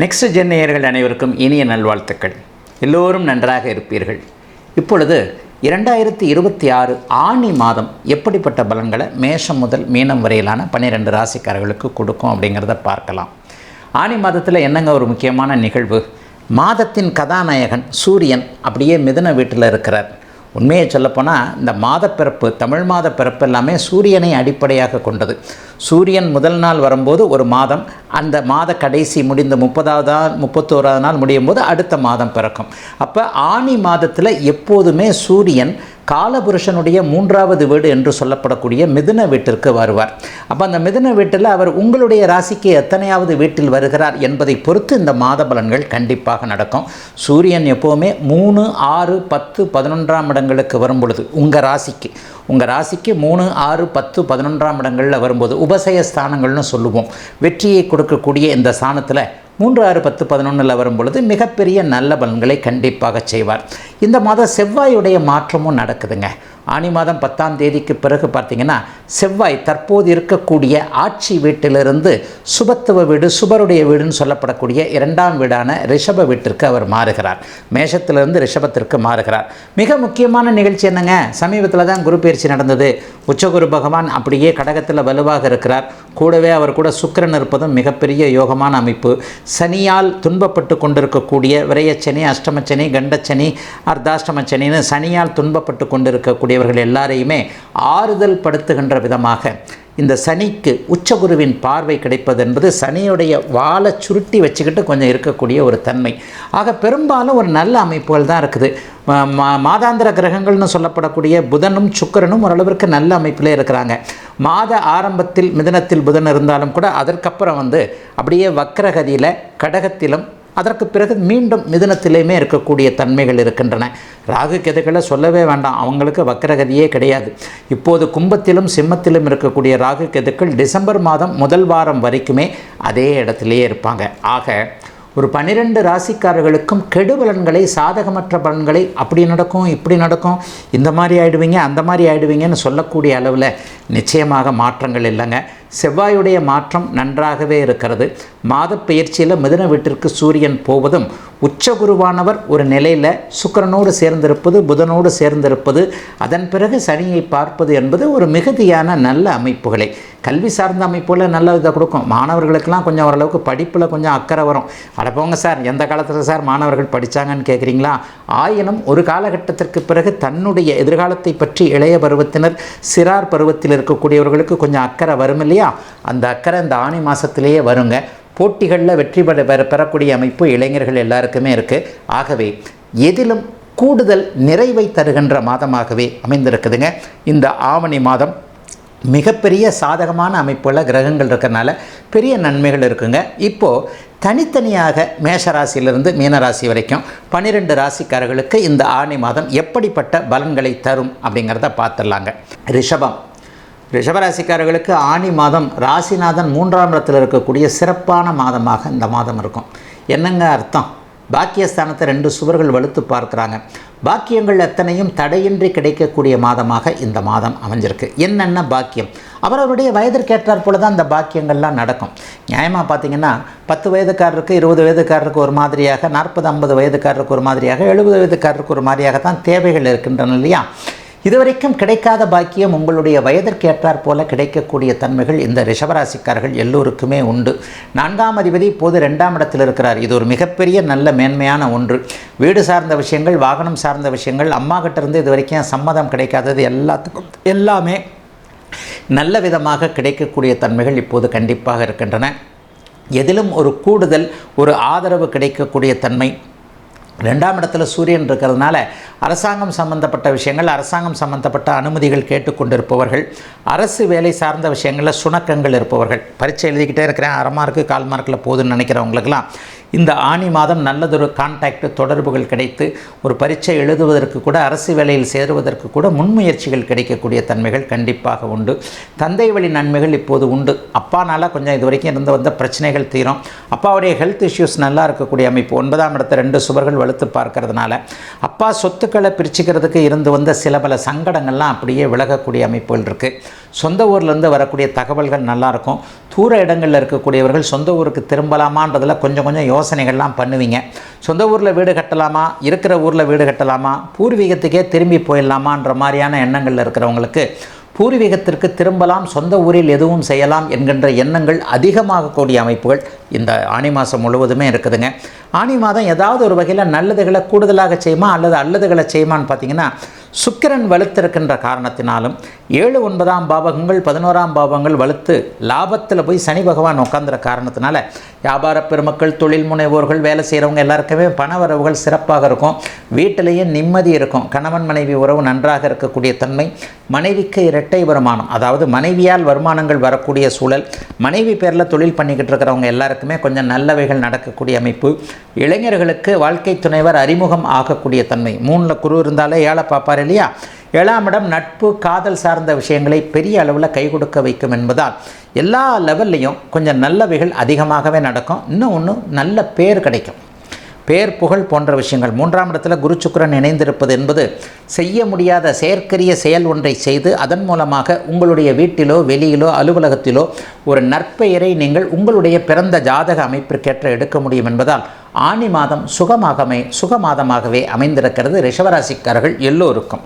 Next gen நேயர்கள் அனைவருக்கும் இனிய நல்வாழ்த்துக்கள். எல்லோரும் நன்றாக இருப்பீர்கள். இப்பொழுது 2026 ஆனி மாதம் எப்படிப்பட்ட பலன்களை மேஷம் முதல் மீனம் வரையிலான 12 ராசிக்காரர்களுக்கு கொடுக்கும் அப்படிங்கிறத பார்க்கலாம். ஆனி மாதத்தில் என்னங்க ஒரு முக்கியமான நிகழ்வு? மாதத்தின் கதாநாயகன் சூரியன் அப்படியே மிதுன வீட்டில் இருக்கிறார். உண்மையை சொல்லப்போனால் இந்த மாதப்பிறப்பு, தமிழ் மாத பிறப்பு எல்லாமே சூரியனை அடிப்படையாக கொண்டது. சூரியன் முதல் நாள் வரும்போது ஒரு மாதம், அந்த மாத கடைசி முடிந்த 30வது நாள் 31வது நாள் முடியும் போது அடுத்த மாதம் பிறக்கும். அப்போ ஆனி மாதத்தில் எப்போதுமே சூரியன் காலபுருஷனுடைய 3வது வீடு என்று சொல்லப்படக்கூடிய மிதுன வீட்டிற்கு வருவார். அப்போ அந்த மிதுன வீட்டில் அவர் உங்களுடைய ராசிக்கு எத்தனையாவது வீட்டில் வருகிறார் என்பதை பொறுத்து இந்த மாத பலன்கள் கண்டிப்பாக நடக்கும். சூரியன் எப்போவுமே 3, 6, 10, 11ஆம் இடங்களுக்கு வரும் பொழுது உங்கள் ராசிக்கு 3, 6, 10, 11ஆம் இடங்களில் வரும்போது உபசய ஸ்தானங்கள்னு சொல்லுவோம். வெற்றியை கொடுக்கக்கூடிய இந்த ஸ்தானத்தில் 3, 6, 10, 11 வரும் பொழுது மிகப்பெரிய நல்ல பலன்களை கண்டிப்பாக செய்வார். இந்த மாதம் செவ்வாயுடைய மாற்றமும் நடக்குதுங்க. ஆனி மாதம் 10ஆம் தேதிக்கு பிறகு பார்த்திங்கன்னா செவ்வாய் தற்போது இருக்கக்கூடிய ஆட்சி வீட்டிலிருந்து சுபத்துவ வீடு, சுபருடைய வீடுன்னு சொல்லப்படக்கூடிய 2ஆம் வீடான ரிஷப வீட்டிற்கு அவர் மாறுகிறார். மேஷத்திலிருந்து ரிஷபத்திற்கு மாறுகிறார். மிக முக்கியமான நிகழ்ச்சி என்னங்க? சமீபத்தில் தான் குரு பயிற்சி நடந்தது. உச்சகுரு பகவான் அப்படியே கடகத்தில் வலுவாக இருக்கிறார். கூடவே அவர் கூட சுக்கிரன் இருப்பதும் மிகப்பெரிய யோகமான அமைப்பு. சனியால் துன்பப்பட்டு கொண்டிருக்கக்கூடிய விரயச்சனி, அஷ்டமச்சனி, கண்டச்சனி, அர்த்தாஷ்டமச்சனின்னு சனியால் துன்பப்பட்டு கொண்டிருக்கக்கூடியவர்கள் எல்லாரையுமே ஆறுதல் படுத்துகின்ற விதமாக இந்த சனிக்கு உச்சகுருவின் பார்வை கிடைப்பது என்பது சனியுடைய வாழை சுருட்டி வச்சுக்கிட்டு கொஞ்சம் இருக்கக்கூடிய ஒரு தன்மை. ஆக பெரும்பாலும் ஒரு நல்ல அமைப்புகள் தான் இருக்குது. மாதாந்திர கிரகங்கள்னு சொல்லப்படக்கூடிய புதனும் சுக்கிரனும் ஓரளவிற்கு நல்ல அமைப்பிலே இருக்கிறாங்க. மாத ஆரம்பத்தில் மிதுனத்தில் புதன் இருந்தாலும் கூட அதற்கப்புறம் அப்படியே வக்ரகதியில் கடகத்திலும் அதற்கு பிறகு மீண்டும் மிதுனத்திலேயுமே இருக்கக்கூடிய தன்மைகள் இருக்கின்றன. ராகு கேதுக்களை சொல்லவே வேண்டாம், அவங்களுக்கு வக்ரகதியே கிடையாது. இப்போது கும்பத்திலும் சிம்மத்திலும் இருக்கக்கூடிய ராகு கேதுக்கள் டிசம்பர் மாதம் முதல் வாரம் வரைக்குமே அதே இடத்துலையே இருப்பாங்க. ஆக ஒரு 12 ராசிக்காரர்களுக்கும் கெடுபலன்களை, சாதகமற்ற பலன்களை அப்படி நடக்கும், இப்படி நடக்கும், இந்த மாதிரி ஆகிடுவீங்க, அந்த மாதிரி ஆகிடுவீங்கன்னு சொல்லக்கூடிய அளவில் நிச்சயமாக மாற்றங்கள் இல்லைங்க. செவ்வாயுடைய மாற்றம் நன்றாகவே இருக்கிறது. மாத பயிற்சியில் மிதுன வீட்டிற்கு சூரியன் போவதும் உச்சகுருவானவர் ஒரு நிலையில் சுக்கிரனோடு சேர்ந்திருப்பது, புதனோடு சேர்ந்திருப்பது, அதன் பிறகு சனியை பார்ப்பது என்பது ஒரு மிகுதியான நல்ல அமைப்புகளை, கல்வி சார்ந்த அமைப்புகளை நல்ல இதை கொடுக்கும். மாணவர்களுக்கெல்லாம் கொஞ்சம் ஓரளவுக்கு படிப்பில் கொஞ்சம் அக்கறை வரும். அடப்போங்க சார், எந்த காலத்தில் சார் மாணவர்கள் படித்தாங்கன்னு கேட்குறீங்களா? ஆயினும் ஒரு காலகட்டத்திற்கு பிறகு தன்னுடைய எதிர்காலத்தை பற்றி இளைய பருவத்தினர், சிறார் பருவத்தில் இருக்கக்கூடியவர்களுக்கு கொஞ்சம் அக்கறை வரும் இல்லையா? அந்த அக்கறை இந்த ஆனி மாதத்திலேயே வருங்க. போட்டிகளில் வெற்றி பெறக்கூடிய அமைப்பு இளைஞர்கள் எல்லாருக்குமே இருக்குது. ஆகவே எதிலும் கூடுதல் நிறைவை தருகின்ற மாதமாகவே அமைந்திருக்குதுங்க இந்த ஆவணி மாதம். மிகப்பெரிய சாதகமான அமைப்புள்ள கிரகங்கள் இருக்கிறனால பெரிய நன்மைகள் இருக்குங்க. இப்போது தனித்தனியாக மேஷராசியிலிருந்து மீனராசி வரைக்கும் 12 ராசிக்காரர்களுக்கு இந்த ஆனி மாதம் எப்படிப்பட்ட பலன்களை தரும் அப்படிங்கிறத பார்த்துடலாங்க. ரிஷபராசிக்காரர்களுக்கு ஆனி மாதம் ராசிநாதன் 3ஆம் இடத்தில் இருக்கக்கூடிய சிறப்பான மாதமாக இந்த மாதம் இருக்கும். என்னங்க அர்த்தம்? பாக்கியஸ்தானத்தை 2 சுவர்கள் வலுத்து பார்க்குறாங்க. பாக்கியங்கள் எத்தனையும் தடையின்றி கிடைக்கக்கூடிய மாதமாக இந்த மாதம் அமைஞ்சிருக்கு. என்னென்ன பாக்கியம்? அவரவருடைய வயதிற்கேற்றார் போல தான் இந்த பாக்கியங்கள்லாம் நடக்கும். நியாயமாக பார்த்திங்கன்னா 10 வயதுக்காரருக்கு 20 வயதுக்காரருக்கு ஒரு மாதிரியாக, 40-50 வயதுக்காரருக்கு ஒரு மாதிரியாக, 70 வயதுக்காரருக்கு ஒரு மாதிரியாக தான் தேவைகள் இருக்கின்றன இல்லையா? இதுவரைக்கும் கிடைக்காத பாக்கியம் உங்களுடைய வயதிற்கேற்றார் போல கிடைக்கக்கூடிய தன்மைகள் இந்த ரிஷபராசிக்காரர்கள் எல்லோருக்குமே உண்டு. 4ஆம் அதிபதி இப்போது 2ஆம் இடத்தில் இருக்கிறார். இது ஒரு மிகப்பெரிய நல்ல மேன்மையான ஒன்று. வீடு சார்ந்த விஷயங்கள், வாகனம் சார்ந்த விஷயங்கள், அம்மா கிட்டேருந்து இது வரைக்கும் சம்மதம் கிடைக்காதது எல்லாமே நல்ல விதமாக கிடைக்கக்கூடிய தன்மைகள் இப்போது கண்டிப்பாக இருக்கின்றன. எதிலும் ஒரு கூடுதல், ஒரு ஆதரவு கிடைக்கக்கூடிய தன்மை. 2ஆம் இடத்துல சூரியன் இருக்கிறதுனால அரசாங்கம் சம்பந்தப்பட்ட விஷயங்கள், அரசாங்கம் சம்பந்தப்பட்ட அனுமதிகள் கேட்டுக்கொண்டிருப்பவர்கள், அரசு வேலை சார்ந்த விஷயங்களில் சுணக்கங்கள் இருப்பவர்கள், பரீட்சை எழுதிக்கிட்டே இருக்கிறேன், 1/2 மார்க்கு 1/4 மார்க்கில் போதுன்னு நினைக்கிறவங்களுக்கெல்லாம் இந்த ஆனி மாதம் நல்லதொரு கான்டாக்ட், தொடர்புகள் கிடைத்து ஒரு பரீட்சை எழுதுவதற்கு கூட, அரசு வேலையில் சேருவதற்கு கூட முன்முயற்சிகள் கிடைக்கக்கூடிய தன்மைகள் கண்டிப்பாக உண்டு. தந்தை வழி நன்மைகள் இப்போது உண்டு. அப்பானால் கொஞ்சம் இது வரைக்கும் வந்த பிரச்சனைகள் தீரும். அப்பாவுடைய ஹெல்த் இஷ்யூஸ் நல்லா இருக்கக்கூடிய அமைப்பு. 9ஆம் இடத்தை 2 சுவர்கள் வலுத்து பார்க்கறதுனால அப்பா சொத்துக்களை பிரிச்சுக்கிறதுக்கு இருந்து வந்த சில பல சங்கடங்கள்லாம் அப்படியே விலகக்கூடிய அமைப்புகள் இருக்குது. சொந்த ஊர்லேருந்து வரக்கூடிய தகவல்கள் நல்லாயிருக்கும். தூர இடங்களில் இருக்கக்கூடியவர்கள் சொந்த ஊருக்கு திரும்பலாமான்றதில் கொஞ்சம் யோசனைகள்லாம் பண்ணுவீங்க. சொந்த ஊரில் வீடு கட்டலாமா, இருக்கிற ஊரில் வீடு கட்டலாமா, பூர்வீகத்துக்கே திரும்பி போயிடலாமான்ற மாதிரியான எண்ணங்களில் இருக்கிறவங்களுக்கு பூர்வீகத்திற்கு திரும்பலாம், சொந்த ஊரில் எதுவும் செய்யலாம் என்கின்ற எண்ணங்கள் அதிகமாகக்கூடிய அமைப்புகள் இந்த ஆனி மாதம் முழுவதுமே இருக்குதுங்க. ஆனி மாதம் ஏதாவது ஒரு வகையில் நல்லதுகளை கூடுதலாக செய்யுமா அல்லது அல்லதுகளை செய்யுமான்னு பார்த்தீங்கன்னா, சுக்கிரன் வலுத்திருக்கின்ற காரணத்தினாலும் 7, 9ஆம் பாவகங்கள் 11ஆம் பாவங்கள் வலுத்து லாபத்தில் போய் சனி பகவான் உட்காந்துற காரணத்தினால வியாபார பெருமக்கள், தொழில் முனைவோர்கள், வேலை செய்கிறவங்க எல்லாருக்குமே பண வரவுகள் சிறப்பாக இருக்கும். வீட்டிலேயே நிம்மதி இருக்கும். கணவன் மனைவி உறவு நன்றாக இருக்கக்கூடிய தன்மை, மனைவிக்கு இரட்டை வருமானம், அதாவது மனைவியால் வருமானங்கள் வரக்கூடிய சூழல், மனைவி பேரில் தொழில் பண்ணிக்கிட்டு இருக்கிறவங்க எல்லாருக்குமே கொஞ்சம் நல்லவைகள் நடக்கக்கூடிய அமைப்பு. இளைஞர்களுக்கு வாழ்க்கை துணைவர் அறிமுகம் ஆகக்கூடிய தன்மை. 3ல் குரு இருந்தாலே 7 பார்ப்பார் இல்லையா? 7ஆம் இடம் நட்பு, காதல் சார்ந்த விஷயங்களை பெரிய அளவில் கை கொடுக்க வைக்கும் என்பதால் எல்லா லெவல்லையும் கொஞ்சம் நல்லவைகள் அதிகமாகவே நடக்கும். இன்னும் ஒன்று, நல்ல பேர் கிடைக்கும். பேர் புகழ் போன்ற விஷயங்கள். 3ஆம் இடத்துல குரு சுக்கிரன் இணைந்திருப்பது என்பது செய்ய முடியாத செயற்கரிய செயல் ஒன்றை செய்து அதன் மூலமாக உங்களுடைய வீட்டிலோ வெளியிலோ அலுவலகத்திலோ ஒரு நற்பெயரை நீங்கள் உங்களுடைய பிறந்த ஜாதக அமைப்பிற்கேற்ற எடுக்க முடியும் என்பதால் ஆனி மாதம் சுகமாதமாகவே அமைந்திருக்கிறது ரிஷபராசிக்காரர்கள் எல்லோருக்கும்.